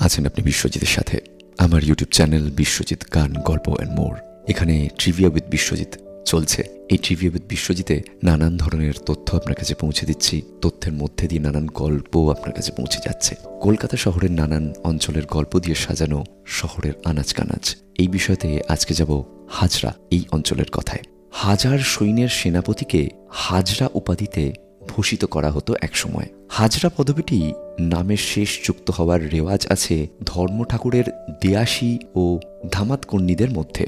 আছেন আপনি বিশ্বজিতের সাথে। আমার ইউটিউব চ্যানেল বিশ্বজিৎ গান গল্প অ্যান্ড মোর। এখানে ট্রিভিয়া উইথ বিশ্বজিৎ চলছে। এই ট্রিভিয়া উইথ বিশ্বজিতে নানান ধরনের তথ্য আপনার কাছে পৌঁছে দিচ্ছি। তথ্যের মধ্যে দিয়ে নানান গল্প আপনার কাছে পৌঁছে যাচ্ছে। কলকাতা শহরের নানান অঞ্চলের গল্প দিয়ে সাজানো শহরের আনাচ কানাচ। এই বিষয়তে আজকে যাব হাজরা এই অঞ্চলের কথায়। হাজার সৈন্যের সেনাপতিকে হাজরা উপাধিতে ভূষিত করা হতো একসময়। হাজরা পদবীটি নামের শেষ যুক্ত হওয়ার রেওয়াজ আছে ধর্ম ঠাকুরের দিয়াসী ও দামাতকর্ণীদের মধ্যে।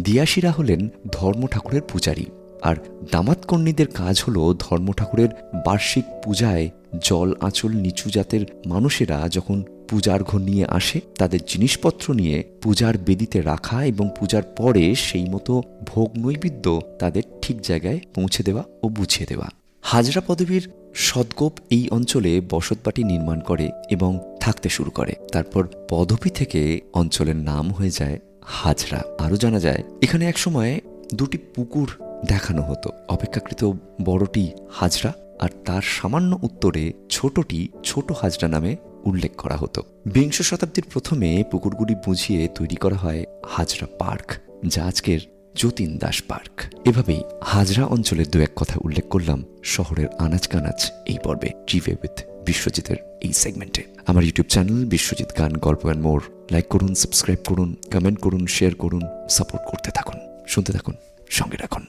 দিয়াসীরা হলেন ধর্ম ঠাকুরের পূজারী, আর দামাতকর্ণীদের কাজ হল ধর্ম ঠাকুরের বার্ষিক পূজায় জল আঁচল নিচু জাতের মানুষেরা যখন পূজার ঘর নিয়ে আসে তাদের জিনিসপত্র নিয়ে পূজার বেদিতে রাখা এবং পূজার পরে সেই মতো ভোগ নৈবেদ্য তাদের ঠিক জায়গায় পৌঁছে দেওয়া ও বুঝিয়ে দেওয়া। হাজরা পদবীর সদগোপ এই অঞ্চলে বসতবাটি নির্মাণ করে এবং থাকতে শুরু করে। তারপর পদবী থেকে অঞ্চলের নাম হয়ে যায় হাজরা। আরও জানা যায় এখানে একসময় দুটি পুকুর দেখানো হতো। অপেক্ষাকৃত বড়টি হাজরা আর তার সামান্য উত্তরে ছোটটি ছোট হাজরা নামে উল্লেখ করা হতো। বিংশ শতাব্দীর প্রথমে পুকুরগুলি বুঝিয়ে তৈরি করা হয় হাজরা পার্ক, যা আজকের যতীন দাস পার্ক। এভাবেই হাজরা অঞ্চলের দু এক কথা উল্লেখ করলাম শহরের আনাচ কানাচ এই পর্বে ট্রিভিয়া উইথ বিশ্বজিতের এই সেগমেন্টে। আমার ইউটিউব চ্যানেল বিশ্বজিৎ গান গল্প অ্যান্ড মোর লাইক করুন, সাবস্ক্রাইব করুন, কমেন্ট করুন, শেয়ার করুন, সাপোর্ট করতে থাকুন, শুনতে থাকুন, সঙ্গে রাখুন।